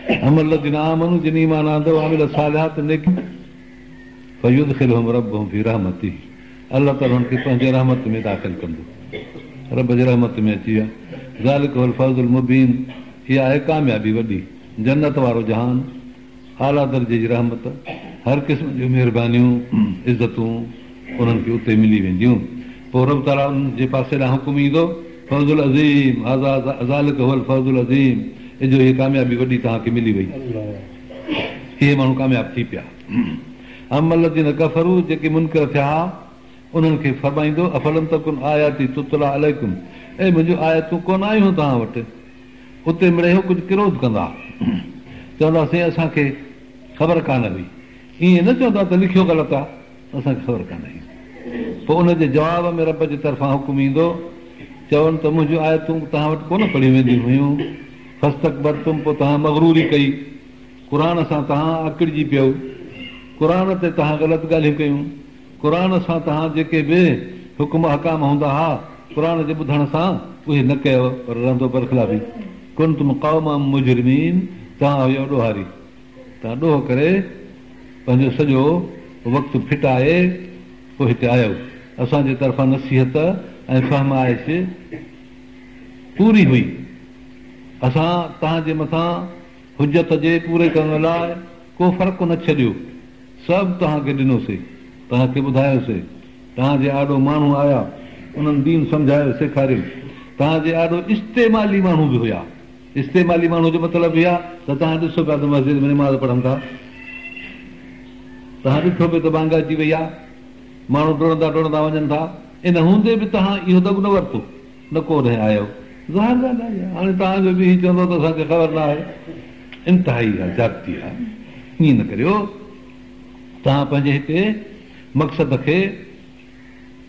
अमल दिन आमनु जिन ईमान आंदो आमिल सालिहात नेक फयुदखिलहुम रब्बुहुम फी रहमती। अल्लाह ताला उनखे पंहिंजे रहमत में दाख़िल कंदो, रब जे रहमत में अची विया। ज़ालिक हुवल फौज़ुल मुबीन, इहा आहे कामयाबी वॾी, जन्नत वारो जहान, आला दर्जे जी रहमत, हर क़िस्म जूं महिरबानियूं इज़तूं उन्हनि खे उते मिली वेंदियूं। पोइ रब ताला उन्हनि जे पासे ॾांहुं हुकुम ईंदो, फौज़ुल अज़ीम, ज़ालिक हुवल फौज़ुल अज़ीम, इजो हीअ कामयाबी वॾी तव्हांखे मिली वई। इहे माण्हू कामयाब थी पिया। अमल जिन कफ़रू, जेके मुनकर थिया उन्हनि खे फरमाईंदो, अफलम तकुन आयाती तुतला अलैकुम, ऐं मुंहिंजूं आयतूं कोन आयूं तव्हां वटि। उते मिड़े कुझु किरोध कंदा, चवंदासीं असांखे ख़बर कान हुई। ईअं न चवंदा त लिखियो ग़लति आहे, असांखे ख़बर कान हुई। पोइ उनजे जवाब में रब जे तरफ़ां हुकुम ईंदो, चवनि त मुंहिंजूं आयतूं तव्हां वटि कोन पढ़ियूं वेंदियूं हुयूं। फस्तकबरतुम, पोइ तव्हां मग़रूरी कई, क़ुर सां तव्हां आकिड़िजी पियो, क़ुर ते तव्हां ग़लति ॻाल्हियूं कयूं, क़ुर सां तव्हां जेके बि हुकुम हकाम हूंदा हुआ क़ुर जे ॿुधण सां उहे न कयो, पर रहंदो बरख़िलाफ़ी। कुंतुम क़ौमम मुजरिमीन, तव्हां हुयो ॾोहारी, तव्हां ॾोह करे पंहिंजो सॼो वक़्तु फिटाए पोइ हिते आयो। असांजे तरफ़ां नसीहत ऐं फहमाइश पूरी हुई। असां तव्हांजे मथां हुजत जे पूरे करण लाइ को फ़र्क़ु न छॾियो, सभु तव्हांखे ॾिनोसीं, तव्हांखे ॿुधायोसीं। तव्हांजे आॾो माण्हू आया, उन्हनि दीन सम्झायो, सेखारियो। तव्हांजे आॾो इस्तेमाली माण्हू बि हुया। इस्तेमाली माण्हू जो मतिलबु इहा त तव्हां ॾिसो पिया त मस्जिद में निमाज़ पढ़नि था, तव्हां ॾिठो पियो त बांग अची वई आहे, माण्हू डोड़ंदा डोड़ंदा वञनि था। इन हूंदे बि तव्हां इहो दॿ न वरितो, न को ॾहें आयो। ज़ाहिर ॻाल्हि आहे, हाणे तव्हांजो बि हीउ चवंदो त असांखे ख़बर न आहे, इंतिहाई आहे, ज़्यादती आहे। ईअं न करियो, तव्हां पंहिंजे हिते मक़सद खे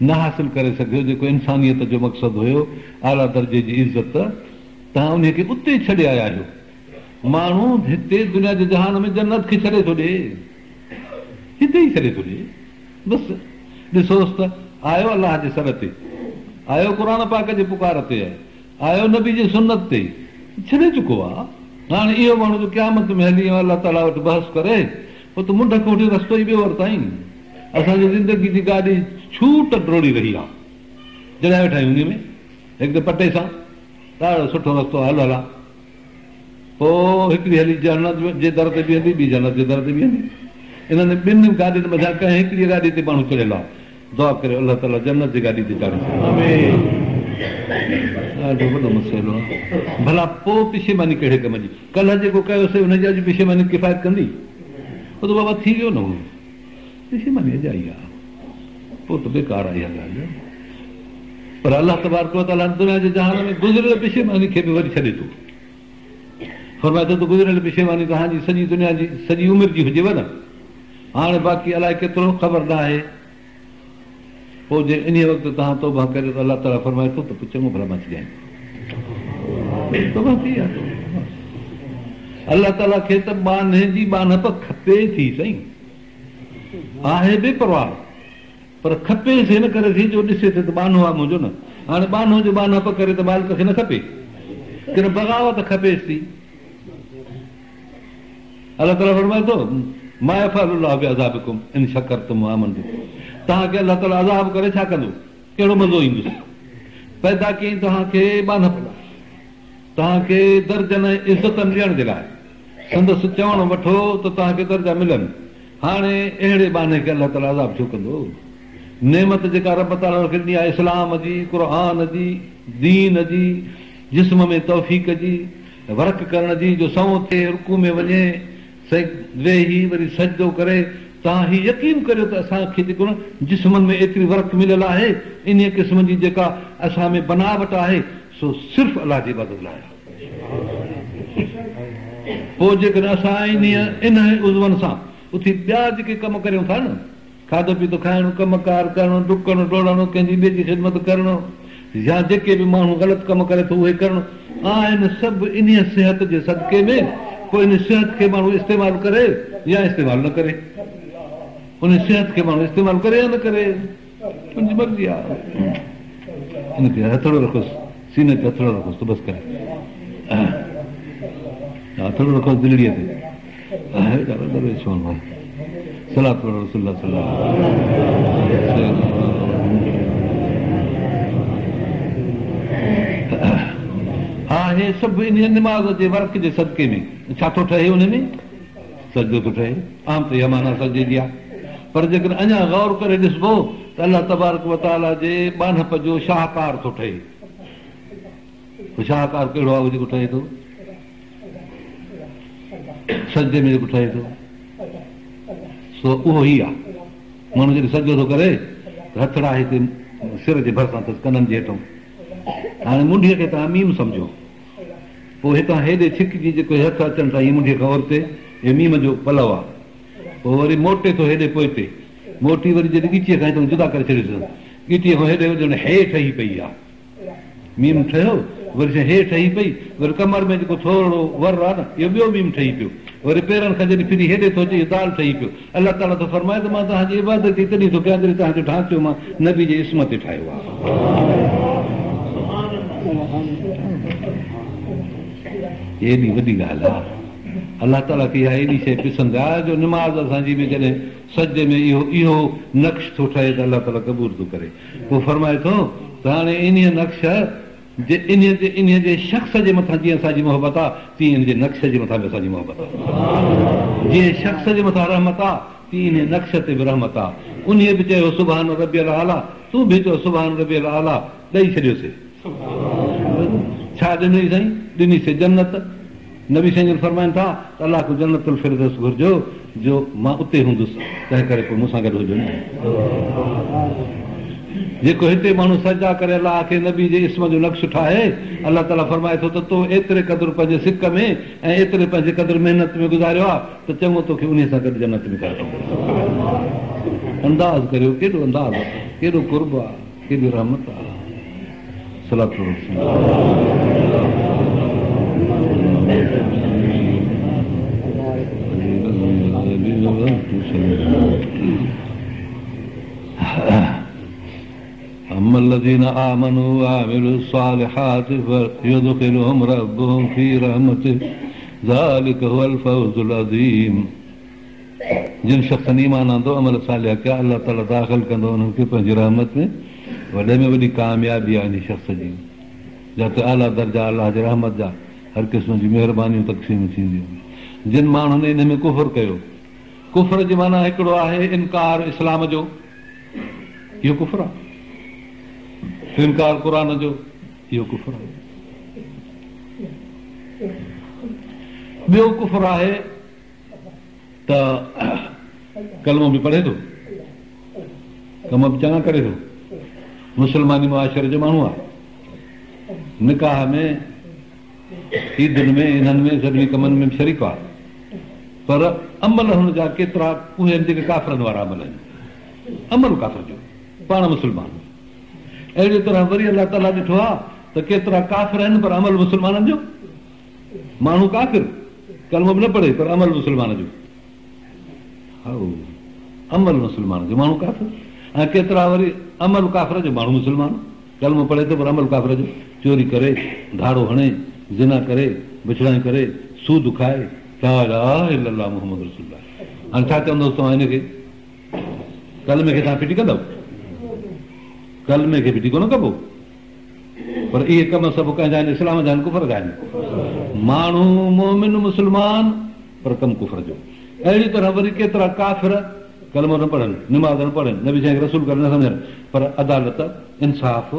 न हासिल करे सघियो, जेको इंसानियत जो मक़सदु हुयो, आला दर्जे जी इज़त, तव्हां उन खे उते छॾे आया आहियो। माण्हू हिते दुनिया जे जहान में जन्नत खे छॾे थो ॾे, हिते ई छॾे थो ॾे। बसि ॾिसोसि त आयो अलाह जे सर ते, आयो क़ुर पाक जे पुकार ते, आयो नबी जी सुन्नत ते, छॾे चुको आहे। हाणे इहो माण्हू जो क़यामत में हली अलाह ताला वटि बहस करे, पोइ त मुंड खोटी रस्तो ई ॿियो वरिताईं। असांजी ज़िंदगी जी गाॾी छूट डोड़ी रही आहे, जॾहिं वेठा आहियूं उन में हिकु पटे सां, ॾाढो सुठो रस्तो हल हला। पोइ हिकिड़ी हली जन्नत जे दर ते बीहंदी, ॿी जन्नत जे दर ते बीहंदी। इन्हनि ॿिनि गाॾियुनि मथां कंहिं हिकिड़ी गाॾी ते माण्हू चढ़ियल आहे। दुआ करे अलाह ताला जन्नत जी गाॾी ते चाढ़े। ॾाढो वॾो मसइलो आहे। भला पोइ पिशेमानी कहिड़े कम जी? कल्ह जेको कयोसीं हुनजी अॼु पिशेमानी किफ़ायत कंदी? पोइ त बाबा थी वियो न, उहो पिशेमानी अॼु आई आहे, पोइ त बेकार आई आहे ॻाल्हि। पर अलाह तबारक व तआला दुनिया जे जहान में गुज़िरियल पिशेमानी खे बि वरी छॾे थो। फरमाए थो त गुज़िरियल पिशेमानी तव्हांजी सॼी दुनिया जी सॼी उमिरि जी हुजेव न, हाणे बाक़ी अलाए केतिरो ख़बर न आहे। पोइ जे इन वक़्तु तव्हां तौबा करे त अलाह ताला फरमाए थो त चङो भला बची जाए। अलाह ताला खे त बाने जी बानप खपे थी सही, आहे बेपरवाह, पर खपे से न करे थी जो ॾिसे थो त बानो आहे मुंहिंजो न। हाणे बानो जो बानप करे त मालिक खे न खपे, किन बग़ावत खपेसि थी। अलाह ताला फरमाए थो मा यफ़अलुल्लाहु बिअज़ाबिकुम इन शकरतुम व आमनतुम, तव्हांखे अलाह ताला अज़ाब करे छा कंदो, कहिड़ो मज़ो ईंदुसि। पैदा कयईं तव्हांखे बानप लाइ, तव्हांखे दर्जन इज़तनि ॾियण जे लाइ, संदसि चवणु वठो त तव्हांखे दर्जा मिलनि। हाणे अहिड़े बाने खे अलाह ताला अज़ाब छो कंदो? नेमत जेका रब ताला खे ॾिनी आहे इस्लाम जी, क़ुर जी, दीन जी, जिस्म में तौफ़ीक़ जी, वर्क करण जी, जो सौ थिए, रुकू में वञे, वेही वरी सजदो करे। तव्हां ही यकीन करियो त असांखे जेको न जिस्मनि में एतिरी वर्क मिलियल आहे, इन क़िस्म जी जेका असां में बनावट आहे, सो सिर्फ़ु अलाह जी इबादत लाइ आहे। पोइ जेकॾहिं असां इन उज़वनि सां उथी ॿिया जेके कम करियूं था न, खाधो पीतो खाइणो, कमकार करणो, डुकणो डोड़णो, कंहिंजी ॿिए जी ख़िदमत करणो, या जेके बि माण्हू ग़लति कम करे थो उहे करणो, आहिनि सभु इन सिहत जे सदके में। पोइ इन सिहत खे माण्हू इस्तेमालु करे या इस्तेमालु न करे, उन सिहत खे माण्हू इस्तेमालु करे या न करे, उनजी मर्ज़ी आहे। इनखे हथड़ो रखोसि, सीने ते हथड़ो रखोसि त बसि करे। हा थोरो रखो दिलड़ीअ ते सलात रसूलुल्लाह सल्लल्लाहु हा हे सभु इन निमाज़ जे वर्क जे सदके में छा थो ठहे? हुन में सजदो थो ठहे। आम त इहा माना सजदे जी आहे, पर जेकॾहिं अञा गौर करे ॾिसबो त अलाह तबारक व तआला जे बानप जो शाहकार थो ठहे। शाहकार कहिड़ो आहे जेको ठहे थो? सजदे में जेको ठहे थो सो उहो ई आहे। माण्हू जॾहिं सजदो थो करे हथड़ा हिते सिर जे भरिसां अथसि, कननि जे हेठां। हाणे मुंडीअ खे तव्हां मीम सम्झो, पोइ हितां हेॾे छिकजी जेको हथ अचनि था हीअ मुंडीअ खां ओरते, हे मीम जो पलव आहे। पोइ वरी मोटे थो हेॾे पोइते, मोटी वरी जॾहिं ॻीचीअ खां हितां जुदा करे छॾियोसि, ॻीटीअ खां हेॾे वञो हे ठही पई आहे, मीम ठहियो। वरी हे ठही पई, वरी कमर में जेको थोरो वर आहे न इहो ॿियो मीम ठही पियो। वरी पेरनि खां जॾहिं फिरी हेॾे थो अचे इहो दाल ठही पियो। अलाह ताला थो फरमाए त मां तव्हांजी इबादत ई तॾहिं थो कयां जॾहिं तव्हांजो ढांचो मां नबी जे इस्म ते ठाहियो आहे। एॾी वॾी ॻाल्हि आहे। अलाह ताला खे इहा एॾी शइ पसंदि आहे जो निमाज़ असांजी में जॾहिं सजदे में इहो नक्श थो ठहे त अलाह ताला क़बूल थो करे। पोइ फरमाए थो त हाणे इन नक्श इन जे शख़्स जे मथां जीअं असांजी मोहबत आहे तीअं इन जे नक्श जे मथां बि असांजी मोहबत आहे। जीअं शख़्स जे मथां रहमत आहे तीअं इन नक्श ते बि रहमत आहे। उन बि चयो सुभान रबियल आला, तूं बि चयो सुभान रबियल आला, ॾेई छॾियोसीं। छा ॾिनई साईं? ॾिनीसीं जन्नत। नबी साईं फरमाइनि था त अलाह को जन्नतुल फिरदौस घुरिजो जो मां उते हूंदुसि, तंहिं करे पोइ मूंसां गॾु हुजो न। जेको हिते माण्हू सजा करे अलाह खे नबी जे इस्म जो नक्श ठाहे, अलाह ताला फरमाए थो त तो एतिरे क़दुरु पंहिंजे सिक में ऐं एतिरे पंहिंजे क़दुरु महिनत में गुज़ारियो आहे त चङो तोखे उन सां गॾु जन्नत में करे। अंदाज़ करियो केॾो अंदाज़ आहे, केॾो कुर्ब आहे, केॾी रहमत आहे। सलात أما الذين آمنوا وعملوا الصالحات فيدخلهم ربهم في رحمته ذلك هو الفوز العظيم। जिन शख़्सनि ईमान आंदो अमल सालिह कया अलाह ताला दाख़िल कंदो उन्हनि खे पंहिंजी रहमत में। वॾे में वॾी कामयाबी आहे इन शख़्स जी, जिते आला दर्जा अलाह जे रहमत जा हर क़िस्म जी महिरबानियूं तक़सीम थींदियूं। जिन माण्हुनि इन में कुफर कयो, कुफर जी माना हिकिड़ो आहे इनकार इस्लाम जो, इहो कुफर आहे। इनकार क़ुरान जो, इहो कुफर आहे। ॿियो कुफर आहे त कलमो बि पढ़े थो, कम बि चङा करे थो, मुस्लमानी मुआशरे जो माण्हू आहे, निकाह में ईदनि में इन्हनि में सभिनी कमनि में शरीक आहे, पर अमल हुन जा केतिरा उहे जेके काफ़रनि वारा अमल आहिनि, अमल काफ़र जो, पाण मुस्लमान। अहिड़ी तरह वरी अलाह ताला ॾिठो आहे त केतिरा काफ़िर आहिनि पर अमल मुस्लमाननि जो। माण्हू काफ़िर कलमो बि न पढ़े पर अमल मुस्लमान जो, अमल मुस्लमान जो माण्हू काफ़िर। ऐं केतिरा वरी अमल काफ़िर जो माण्हू मुस्लमान, कलमो पढ़े थो पर अमल काफ़िर जो, चोरी करे, धाड़ो हणे, ज़िना करे, बिछड़ाई करे, सूद खाए, ला इलाहा इल्लल्लाह मुहम्मद रसूलुल्लाह। हाणे छा चवंदोसि तव्हां हिनखे? कलमे खे तव्हां फिटी कंदव? कलमे खे फिटी कोन कबो। पर इहे कम सभु कंहिंजा आहिनि? इस्लाम जा आहिनि, कुफर जा आहिनि। माण्हू मोमिन मुस्लमान पर कम कुफर जो। अहिड़ी तरह वरी केतिरा काफ़िर कलमो न पढ़नि, निमाज़ न पढ़नि, नबी साईं रसूल करे न सम्झनि, पर अदालत, इंसाफ़,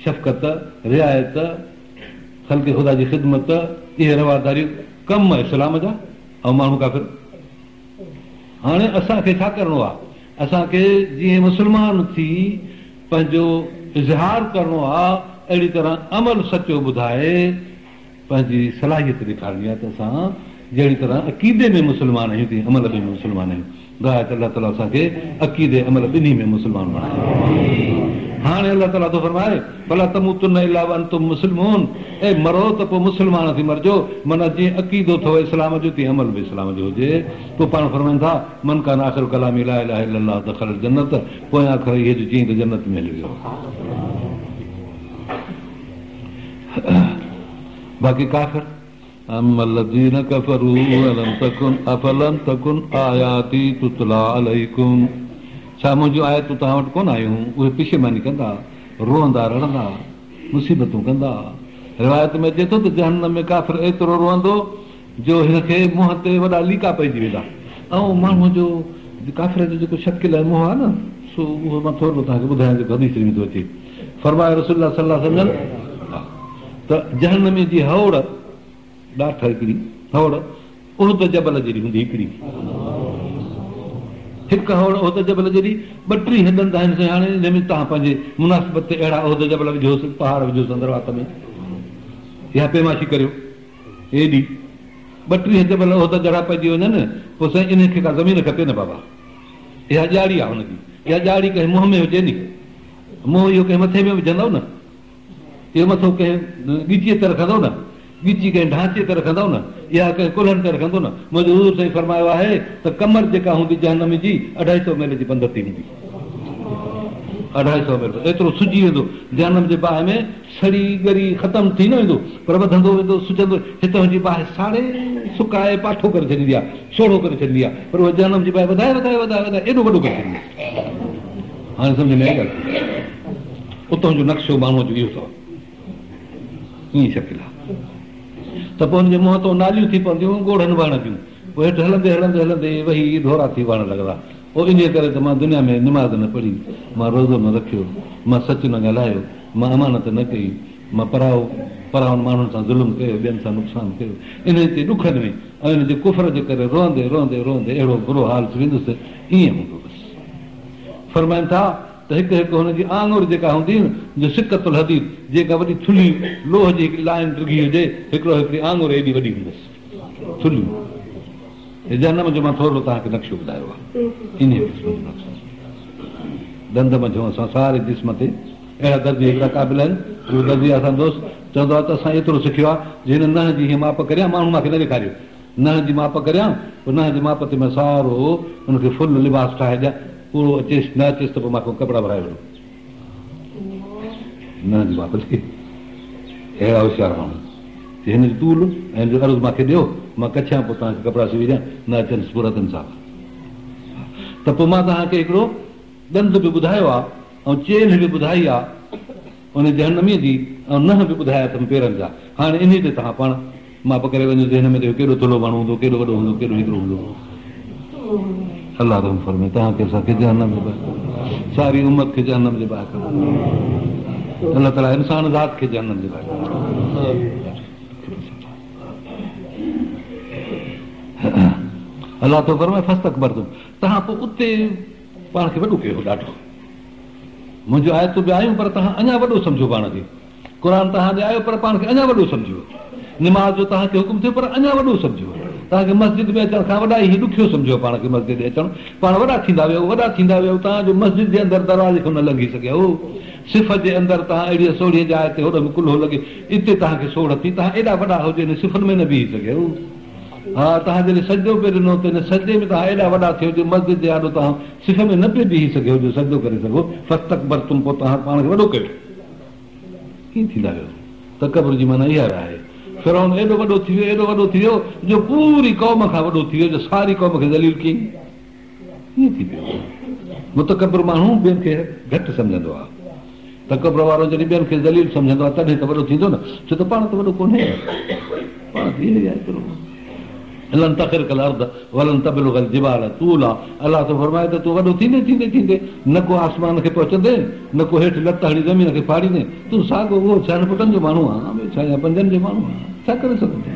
शफ़क़त, रिआयत, ख़ल्क़ ख़ुदा जी ख़िदमत, इहे रवादारियूं कम इस्लाम जा, ऐं माण्हू काफ़िर। हाणे असांखे छा करिणो आहे? असांखे जीअं मुस्लमान थी पंहिंजो इज़हार करिणो आहे, अहिड़ी तरह अमल सचो ॿुधाए पंहिंजी सलाहियत ॾेखारणी आहे त असां जहिड़ी तरह अक़ीदे में मुस्लमान आहियूं तीअं अमल में मुस्लमान आहियूं। दायत अलाह ताला असांखे अक़ीदे अमल ॿिन्ही में मुस्लमान बणाए। हाणे अलाह ताला थो फरमाए भला तमूतुन इल्ला व अंतुम मुस्लिमून, ऐं मरो त पोइ मुस्लमान थी मरिजो। माना जीअं अक़ीदो अथव इस्लाम जो तीअं अमल बि इस्लाम जो हुजे। पोइ पाण फरमाइनि था मन कान आख़िर कलामी ला इलाहा इल्लल्लाह दख़ल जन्नत, पोइ आख़िर इहे जो चई त जन्नत में हली वियो। बाक़ी काफ़िर अमल्लज़ीन कफ़रू अफ़लम तकुन आयाती तुतला अलैकुम। छा मुंहिंजूं आयतूं तव्हां वटि कोन आयूं? उहे पिशेमानी कंदा, रोअंदा रड़ंदा, मुसीबतूं कंदा। रिवायत में अचे थो त जहन्नम में काफ़िर एतिरो रोअंदो जो हिनखे मुंहं ते वॾा लीका पइजी वेंदा। ऐं माण्हूअ जो काफ़िर जो जेको शकिल आहे मुंहुं आहे न, सो उहो मां थोरो तव्हांखे ॿुधायां जेको हदीस में थो अचे। फरमाए रसूलुल्लाह सल्लल्लाहु अलैहि वसल्लम त जहन्नम जी हौड़ ॾाठ हिकिड़ी हौड़ उहद जबल जहिड़ी हूंदी, हिकिड़ी हिकु हौड़ उहद जबल जहिड़ी, 32 ॾंद आहिनि हाणे जंहिंमें तव्हां पंहिंजे मुनासिबत ते अहिड़ा उहद जबल विझोसि, पहाड़ विझोसि अंदरि वात में, या पेमाशी करियो एॾी 32 जबल उहद जहिड़ा पइजी वञनि, पोइ साईं इनखे का ज़मीन खपे न बाबा। इहा ॼाड़ी आहे हुनजी, इहा ॼाड़ी कंहिं मुंहं में हुजे नी, मुंहुं इहो कंहिं मथे में विझंदव न, इहो मथो कंहिं ॻिचीअ ते रखंदव न, ॻिची कंहिं ढांचे ते रखंदव न, इहा कंहिं कुल्हनि ते रखंदो न। मुंहिंजो हज़ूर साईं फरमायो आहे त कमर जेका हूंदी जहन्नम जी 250 मील जी पंधि हूंदी, 250 मील एतिरो सुजी वेंदो जहन्नम जे बाहि में, सड़ी ॻरी ख़तमु थी न वेंदो पर वधंदो वेंदो, सुजंदो। हितां जी बाहि साड़े सुकाए पाठो करे छॾींदी आहे, सोढ़ो करे छॾींदी आहे, पर उहा जहन्नम जी बाहि वधाए वधाए वधाए वधाए एॾो वॾो करे छॾींदी आहे। हाणे सम्झ में आई ॻाल्हि, उतां जो नक्शो माण्हूअ जो इहो अथव, ईअं शकिल आहे। त पोइ हुनजे मुंहं तां नालियूं थी पवंदियूं, ॻोढ़नि वणंदियूं, पोइ हेठि हलंदे हलंदे हलंदे वही धोरा थी वण लॻंदा। पोइ इन करे त मां दुनिया में निमाज़ न पढ़ी, मां रोज़ो न रखियो, मां सच न ॻाल्हायो, मां अमानत न कई, मां पराउनि माण्हुनि सां ज़ुल्म कयो, ॿियनि सां नुक़सानु कयो, इन ते ॾुखनि में ऐं हिन जे कुफर जे करे रोअंदे रोअंदे रोअंदे अहिड़ो बुरो हाल थी वेंदुसि। ईअं हूंदो बसि। फरमाइनि था त हिकु हिकु हुनजी आङुर जेका हूंदी न, जो सिकतुल हदीद, जेका वॾी थुल्ही लोह जी हिकिड़ी लाइन डिघी हुजे, हिकिड़ी आङुर एॾी वॾी हूंदसि, थुल्हियूं। जनम जो मां थोरो तव्हांखे नक्शो ॿुधायो आहे। इन दंद मझूं असां सारे जिस्म ते अहिड़ा दर्जी हिकिड़ा क़ाबिल आहिनि, उहो दर्जी असां दोस्त चवंदो आहे त असां एतिरो सिखियो आहे, जे हिन नह जी हीअं माप करियां, माण्हू मूंखे न ॾेखारियो, नह जी माप करियां, पोइ नह जी माप ते मां सारो हुनखे फुल लिबास ठाहे ॾियां, पूरो अचेसि न अचेसि त पोइ मूंखे कपिड़ा भराए वठो, नह जी माप ते। अहिड़ा होशियार माण्हू हिन जी तूल ऐं हिन जो अर्ज़ु मूंखे ॾियो, मां कछियां पोइ तव्हांखे कपिड़ा सिबी ॾियां, न अचनि सूरतनि सां। त पोइ मां तव्हांखे हिकिड़ो ॾंद बि ॿुधायो आहे ऐं चेल बि ॿुधाई आहे उन जहन्नमीअ जी, ऐं नह बि ॿुधाया अथमि पेरनि जा। हाणे इन ते तव्हां पाण माप करे वञो त हिन में केॾो थुल्हो माण्हू हूंदो, केॾो वॾो हूंदो, केॾो हिकिड़ो हूंदो। अलाह रहम फरमाए तव्हांखे असांखे जहन्नम जे ॿाहिरि, सारी उम्मत खे जहन्नम जे ॿाहिरि कयो। अलाह ताला इंसान ज़ात खे जहन्नम जे ॿाहिरि। अलाह तो फरमाए फस्तकबर तुम, तव्हां पोइ उते पाण खे वॾो कयो ॾाढो। मुंहिंजो आयतूं बि आयूं पर तव्हां अञा वॾो सम्झो पाण खे, क़ुर तव्हां ॾे आयो पर पाण खे अञा वॾो सम्झो, निमाज़ जो तव्हांखे हुकुम थियो पर अञा वॾो सम्झो, तव्हांखे मस्जिद में अचण खां वॾा ई ॾुखियो सम्झो पाण खे। मस्जिद अचणु पाण वॾा थींदा वियो, वॾा थींदा वियो, तव्हांजो मस्जिद जे अंदरि दरवाज़े खां न लंघी सघियो, सिफ़ जे अंदरि तव्हां अहिड़ी सोढ़ी जाइ ते होॾो कुल्हो लॻे, इते तव्हांखे सोढ़ थी, तव्हां एॾा वॾा हुजे सिफ़नि में न बीही सघियो। हा तव्हां जॾहिं सजदो पे ॾिनो त हिन सजदे में तव्हां एॾा वॾा थियो जो मस्जिद जे आॾो तव्हां सिफ़ में न पिए बीही सघियो जो सजदो करे सघो, फस्तकबर तुम, पोइ तव्हां पाण खे वॾो कयो। कीअं थींदा वियो? तकबर जी माना इहा आहे। फिरौन एॾो वॾो थी वियो, एॾो वॾो थी वियो जो पूरी क़ौम खां वॾो थी वियो, जो सारी क़ौम खे ज़लील कई। कीअं थी पियो? मुतकबर माण्हू ॿियनि खे घटि सम्झंदो आहे, तकबर वारो जॾहिं ॿियनि खे ज़लील सम्झंदो आहे तॾहिं त वॾो थींदो न, छो त पाण त वॾो कोन्हे, पाण लन तखिरकल अर्द वलन तबलुगल जिबाल तूला। अलाह तो फरमाए त तूं वॾो थींदे थींदे थींदे न को आसमान खे पहुचंदे, न को हेठि लत हणी ज़मीन खे फाड़ींदे, तूं साॻो उहो 6 फुटनि जो माण्हू आहे, 6 या 5 जो माण्हू आहे, छा करे सघंदे?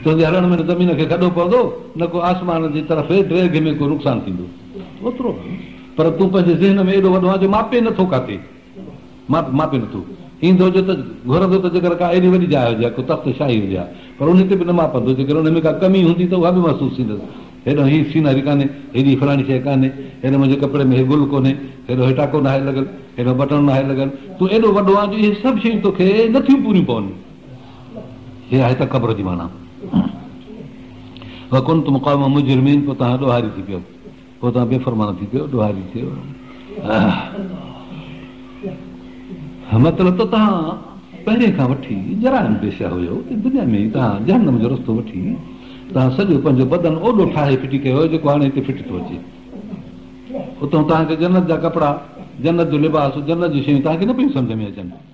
तुंहिंजे हलण में ज़मीन खे खॾो पवंदो, न को आसमान जी तरफ़ ड्रेग में को नुक़सानु थींदो, ओतिरो। पर तूं पंहिंजे ज़हन में एॾो वॾो आहे जो मापे नथो, काथे मापे नथो। ईंदो हुजे त घुरंदो त जेकर का एॾी वॾी जाइ हुजे, को तख़्त शाही हुजे, पर उन ते बि न मापंदो, जेकर उन में का कमी हूंदी त उहा बि महसूसु थींदसि। हेॾो हीअ सीनरी कान्हे, हेॾी फलाणी शइ कान्हे, हेॾो मुंहिंजे कपिड़े में हे गुल कोन्हे, हेॾो हे टाको नाहे लॻल, हेॾो बटण नाहे लॻल, तूं एॾो वॾो आहे जो इहे सभु शयूं तोखे नथियूं पूरियूं पवनि। हे आहे त क़ब्र जी माना। वकुंत मुक़ाम मुजरिमीन, पोइ तव्हां ॾोहारी थी पियो, पोइ तव्हां बेफ़रमान थी पियो, ॾोहारी थियो। मतिलबु त तव्हां पहिरें खां वठी जराइम पेशा हुयो दुनिया में तव्हां जहन्नम जो रस्तो वठी तव्हां सॼो पंहिंजो बदन ओॾो ठाहे फिटी कयो जेको हाणे हिते फिटी थो अचे। उतां तव्हांखे जन्नत जा कपिड़ा, जन्नत जो लिबास, जन्नत जी शयूं तव्हांखे न पियूं सम्झ में अचनि।